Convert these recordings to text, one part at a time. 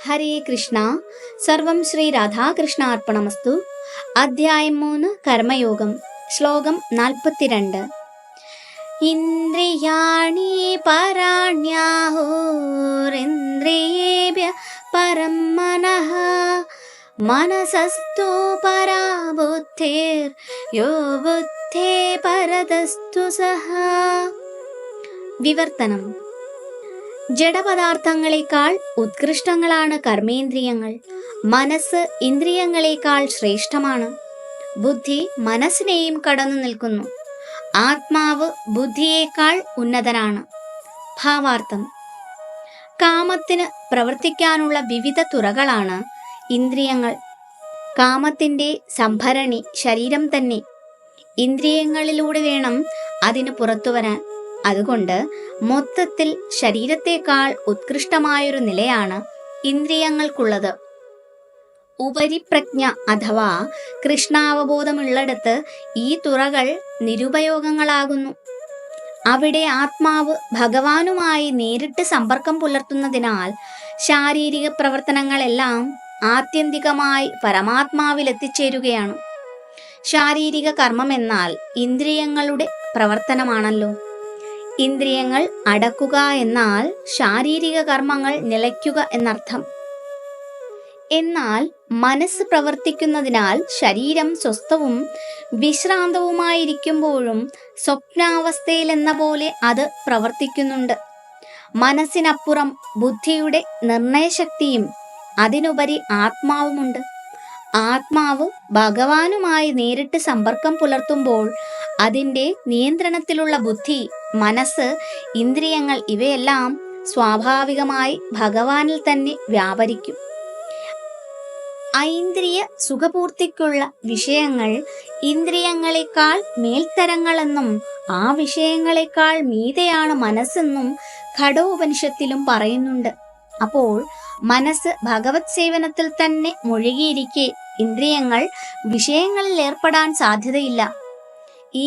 ഹരേ കൃഷ്ണ. സർവം ശ്രീ രാധാകൃഷ്ണാർപ്പണമസ്തു. അധ്യായം 3 കർമ്മയോഗം. ശ്ലോകം 42. ഇന്ദ്രിയാണി പരാണ്യാഹോരിന്ദ്രിയേഭ്യ പരം മനഃ മനസസ്തു പരാ ബുദ്ധിർ യോ ബുദ്ധേ പരതസ്തു സഹ. വിവർത്തനം. ജഡപദാർത്ഥങ്ങളെക്കാൾ ഉത്കൃഷ്ടങ്ങളാണ് കർമ്മേന്ദ്രിയങ്ങൾ. മനസ്സ് ഇന്ദ്രിയങ്ങളെക്കാൾ ശ്രേഷ്ഠമാണ്. ബുദ്ധി മനസ്സിനെയും കടന്നു നിൽക്കുന്നു. ആത്മാവ് ബുദ്ധിയേക്കാൾ ഉന്നതനാണ്. ഭാവാർത്ഥം: കാമത്തിന് പ്രവർത്തിക്കാനുള്ള വിവിധ തുറകളാണ് ഇന്ദ്രിയങ്ങൾ. കാമത്തിന്റെ സംഭരണി ശരീരം തന്നെ. ഇന്ദ്രിയങ്ങളിലൂടെ വേണം അതിന് പുറത്തുവരാൻ. അതുകൊണ്ട് മൊത്തത്തിൽ ശരീരത്തേക്കാൾ ഉത്കൃഷ്ടമായൊരു നിലയാണ് ഇന്ദ്രിയങ്ങൾക്കുള്ളത്. ഉപരിപ്രജ്ഞ അഥവാ കൃഷ്ണാവബോധമുള്ളിടത്ത് ഈ തുറകൾ നിരുപയോഗങ്ങളാകുന്നു. അവിടെ ആത്മാവ് ഭഗവാനുമായി നേരിട്ട് സമ്പർക്കം പുലർത്തുന്നതിനാൽ ശാരീരിക പ്രവർത്തനങ്ങളെല്ലാം ആത്യന്തികമായി പരമാത്മാവിലെത്തിച്ചേരുകയാണ്. ശാരീരിക കർമ്മമെന്നാൽ ഇന്ദ്രിയങ്ങളുടെ പ്രവർത്തനമാണല്ലോ. ഇന്ദ്രിയങ്ങൾ അടക്കുക എന്നാൽ ശാരീരിക കർമ്മങ്ങൾ നിലയ്ക്കുക എന്നർത്ഥം. എന്നാൽ മനസ്സ് പ്രവർത്തിക്കുന്നതിനാൽ ശരീരം സ്വസ്ഥവും വിശ്രാന്തവുമായിരിക്കുമ്പോഴും സ്വപ്നാവസ്ഥയിലെന്ന പോലെ അത് പ്രവർത്തിക്കുന്നുണ്ട്. മനസ്സിനപ്പുറം ബുദ്ധിയുടെ നിർണയശക്തിയും അതിനുപരി ആത്മാവുമുണ്ട്. ആത്മാവ് ഭഗവാനുമായി നേരിട്ട് സമ്പർക്കം പുലർത്തുമ്പോൾ അതിൻ്റെ നിയന്ത്രണത്തിലുള്ള ബുദ്ധി, മനസ്സ്, ഇന്ദ്രിയങ്ങൾ ഇവയെല്ലാം സ്വാഭാവികമായി ഭഗവാനിൽ തന്നെ വ്യാപരിക്കും. ഐന്ദ്രിയ സുഖപൂർത്തിക്കുള്ള വിഷയങ്ങൾ ഇന്ദ്രിയങ്ങളെക്കാൾ മേൽത്തരങ്ങളെന്നും ആ വിഷയങ്ങളെക്കാൾ മീതെയാണ് മനസ്സെന്നും ഖഡോപനിഷത്തിലും പറയുന്നുണ്ട്. അപ്പോൾ മനസ്സ് ഭഗവത് സേവനത്തിൽ തന്നെ മുഴുകിയിരിക്കെ ഇന്ദ്രിയങ്ങൾ വിഷയങ്ങളിൽ ഏർപ്പെടാൻ സാധ്യതയില്ല.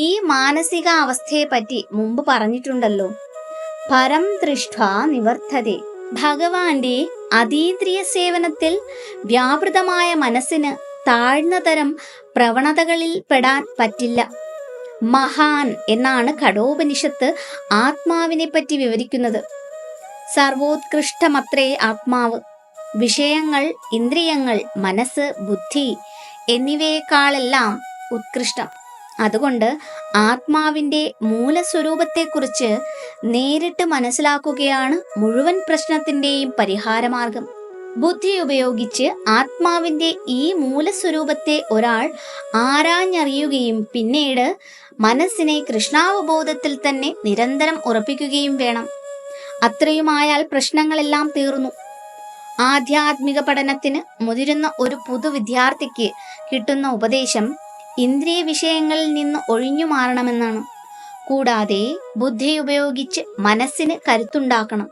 ഈ മാനസിക അവസ്ഥയെപ്പറ്റി മുമ്പ് പറഞ്ഞിട്ടുണ്ടല്ലോ. പരം ദൃഷ്ട്വാ നിവർത്തതേ. ഭഗവാന്റെ അതീന്ദ്രിയ സേവനത്തിൽ വ്യാപൃതമായ മനസ്സിന് താഴ്ന്ന തരം പ്രവണതകളിൽ പെടാൻ പറ്റില്ല. മഹാൻ എന്നാണ് ഖഡോപനിഷത്ത് ആത്മാവിനെ പറ്റി വിവരിക്കുന്നത്. സർവോത്കൃഷ്ടമത്രേ ആത്മാവ്. വിഷയങ്ങൾ, ഇന്ദ്രിയങ്ങൾ, മനസ്സ്, ബുദ്ധി എന്നിവയെക്കാളെല്ലാം ഉത്കൃഷ്ടം. അതുകൊണ്ട് ആത്മാവിൻ്റെ മൂലസ്വരൂപത്തെക്കുറിച്ച് നേരിട്ട് മനസ്സിലാക്കുകയാണ് മുഴുവൻ പ്രശ്നത്തിൻ്റെയും പരിഹാരമാർഗം. ബുദ്ധി ഉപയോഗിച്ച് ആത്മാവിൻ്റെ ഈ മൂലസ്വരൂപത്തെ ഒരാൾ ആരാഞ്ഞറിയുകയും പിന്നീട് മനസ്സിനെ കൃഷ്ണാവബോധത്തിൽ തന്നെ നിരന്തരം ഉറപ്പിക്കുകയും വേണം. അത്രയുമായാൽ പ്രശ്നങ്ങളെല്ലാം തീർന്നു. ആധ്യാത്മിക പഠനത്തിന് മുതിരുന്ന ഒരു പുതു വിദ്യാർത്ഥിക്ക് കിട്ടുന്ന ഉപദേശം ഇന്ദ്രിയ വിഷയങ്ങളിൽ നിന്ന് ഒഴിഞ്ഞു മാറണമെന്നാണ്. കൂടാതെ ബുദ്ധി ഉപയോഗിച്ച് മനസ്സിന് കരുത്തുണ്ടാക്കണം.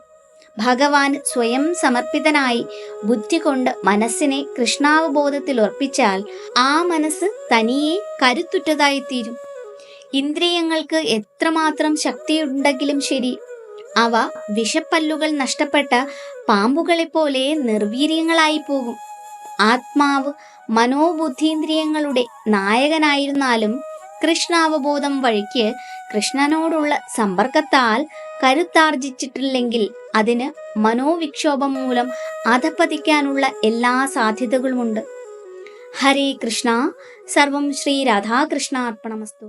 ഭഗവാൻ സ്വയം സമർപ്പിതനായി ബുദ്ധി കൊണ്ട് മനസ്സിനെ കൃഷ്ണാവബോധത്തിൽ ഉറപ്പിച്ചാൽ ആ മനസ്സ് തനിയെ കരുത്തുറ്റതായിത്തീരും. ഇന്ദ്രിയങ്ങൾക്ക് എത്രമാത്രം ശക്തിയുണ്ടെങ്കിലും ശരി, അവ വിഷപ്പല്ലുകൾ നഷ്ടപ്പെട്ട പാമ്പുകളെപ്പോലെ നിർവീര്യങ്ങളായി പോകും. ആത്മാവ് മനോബുദ്ധീന്ദ്രിയങ്ങളുടെ നായകനായിരുന്നാലും കൃഷ്ണാവബോധം വഴിക്ക് കൃഷ്ണനോടുള്ള സമ്പർക്കത്താൽ കരുത്താർജിച്ചിട്ടില്ലെങ്കിൽ അതിന് മനോവിക്ഷോഭം മൂലം അധപ്പതിക്കാനുള്ള എല്ലാ സാധ്യതകളുമുണ്ട്. ഹരേ കൃഷ്ണ. സർവം ശ്രീ രാധാകൃഷ്ണാർപ്പണമസ്തു.